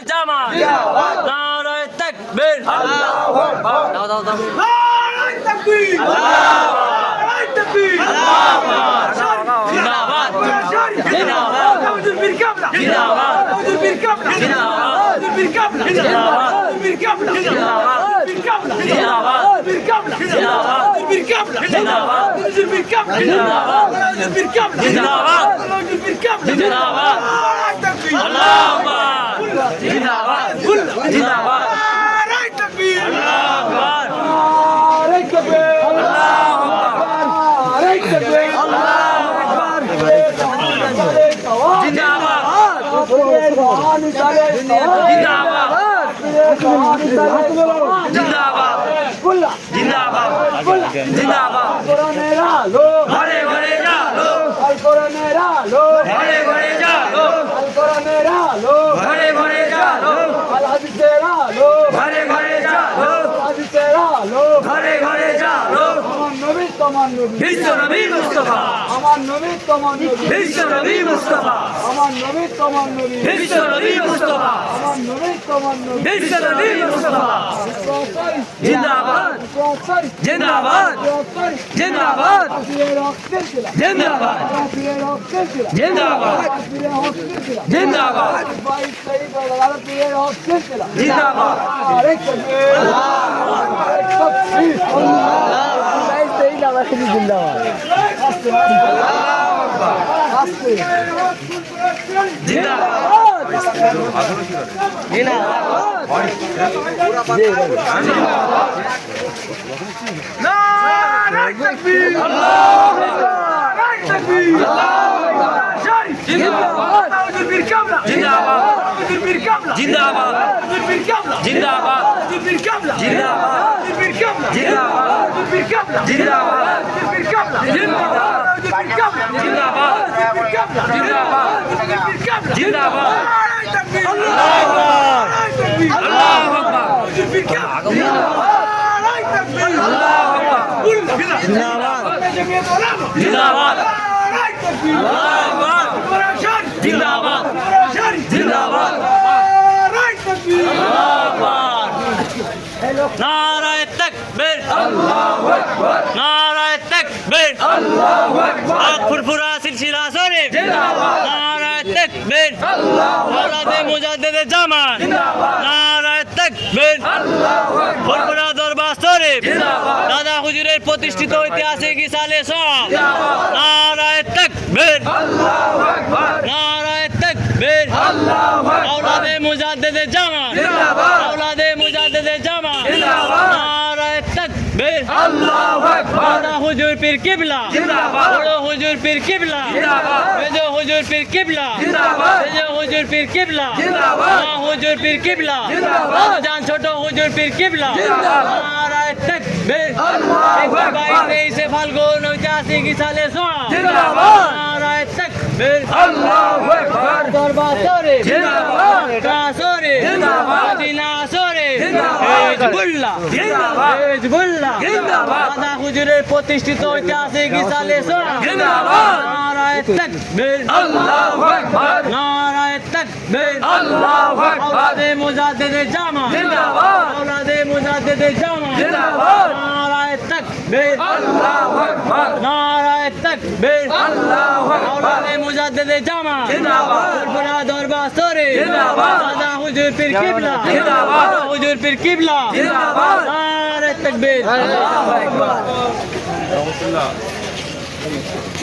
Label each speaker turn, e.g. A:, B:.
A: জামাত নারায়ে তাকবীর আল্লাহু আকবার দাও দাও দাও নারায়ে তাকবীর আল্লাহু নারায়ে তাকবীর আল্লাহু জিন্দাবাদ জিন্দাবাদ হুজুর পীর কাবলা জিন্দাবাদ হুজুর পীর কাবলা জিন্দাবাদ হুজুর পীর কাবলা জিন্দাবাদ হুজুর পীর কাবলা জিন্দাবাদ পীর কাবলা জিন্দাবাদ পীর কাবলা জিন্দাবাদ পীর কাবলা জিন্দাবাদ হুজুর পীর কাবলা জিন্দাবাদ হুজুর পীর কাবলা জিন্দাবাদ হুজুর পীর কাবলা জিন্দাবাদ আল্লাহু আকবার জিন্দাবাদ জিন্দাবাদ নারায়ে তাকবীর আল্লাহু আকবার নারায়ে তাকবীর আল্লাহু আকবার নারায়ে তাকবীর আল্লাহু আকবার জিন্দাবাদ জিন্দাবাদ জিন্দাবাদ জিন্দাবাদ কোরআনের আলো ঘরে ঘরে জালো কোরআনের আলো ঘরে ঘরে জালো কোরআনের আলো ঘরে ঘরে জালো হাদিসের আলো ঘরে ঘরে জালো হাদিসের আলো ঘরে ঘরে জালো আমার নবী তোমার নবী বিশ্ব নবী মুস্তাফা আমার নবী তোমার নবী বিশ্ব নবী মুস্তাফা আমার নবী তোমার নবী বিশ্ব নবী মুস্তাফা আমার নবী তোমার নবী বিশ্ব নবী মুস্তাফা জিন্দাবাদ জিন্দাবাদ জিন্দাবাদ জিন্দাবাদ জিন্দাবাদ জিন্দাবাদ নারায়ে তাকবীর আল্লাহু আকবার নারায়ে তাকবীর আল্লাহু আকবার ফুরফুরা সিলসিলা শরীফ জিন্দাবাদ নারায়ে তাকবীর আল্লাহু আকবার আওলাদে মুজাদ্দিদে জামান জিন্দাবাদ নারায়ে তাকবীর আল্লাহু আকবার ফুরফুরা দরবার শরীফ জিন্দাবাদ দাদা হুজুরের প্রতিষ্ঠিত ঐতিহাসিক ইসালে সওয়াব জিন্দাবাদ নারায়ে তাকবীর আল্লাহু আকবার নারায়ে তাকবীর আল্লাহু আকবার আওলাদে মুজাদ্দিদে জামান জিন্দাবাদ আওলাদে মুজাদ্দিদে জামান জিন্দাবাদ নারায়ে তাকবীর আল্লাহু আকবার হুজুর পীর কিবলা জিন্দাবাদ হুজুর পীর কিবলা জিন্দাবাদ মেজো হুজুর পীর কিবলা জিন্দাবাদ মেজো হুজুর পীর কিবলা জিন্দাবাদ হুজুর পীর কিবলা জিন্দাবাদ জান ছোট হুজুর পীর কিবলা জিন্দাবাদ নারায়ে তাকবীর আল্লাহু আকবার 23 ফাল্গুন ঐতিহাসিক সালে সওয়াব জিন্দাবাদ নারায়ে তাকবীর আল্লাহু আকবার দরবার শরীফ জিন্দাবাদ কাসরে জিন্দাবাদ মদিনা শরীফ জিন্দাবাদ হিজবুল্লাহ জিন্দাবাদ হিজবুল্লাহ জিন্দাবাদ দাদা হুজুরের প্রতিষ্ঠিত ঐতিহাসিক সালে সওয়াব জিন্দাবাদ নারায়ে তাকবীর আল্লাহু আকবার নারায়ে তাকবীর আল্লাহু আকবার আওলাদে মুজাদ্দিদে জামান জিন্দাবাদ আওলাদে মুজাদ্দিদে জামান জিন্দাবাদ নারায়ে তাকবীর আল্লাহু আকবার নারায়ে তাকবীর আল্লাহু আকবার আওলাদে মুজাদ্দিদে জামান জিন্দাবাদ ফুরফুরা দরবার শরীফ জিন্দাবাদ দাদা হুজুর পীর কিবলা জিন্দাবাদ হুজুর পীর কিবলা জিন্দাবাদ নারায়ে তাকবীর আল্লাহু আকবার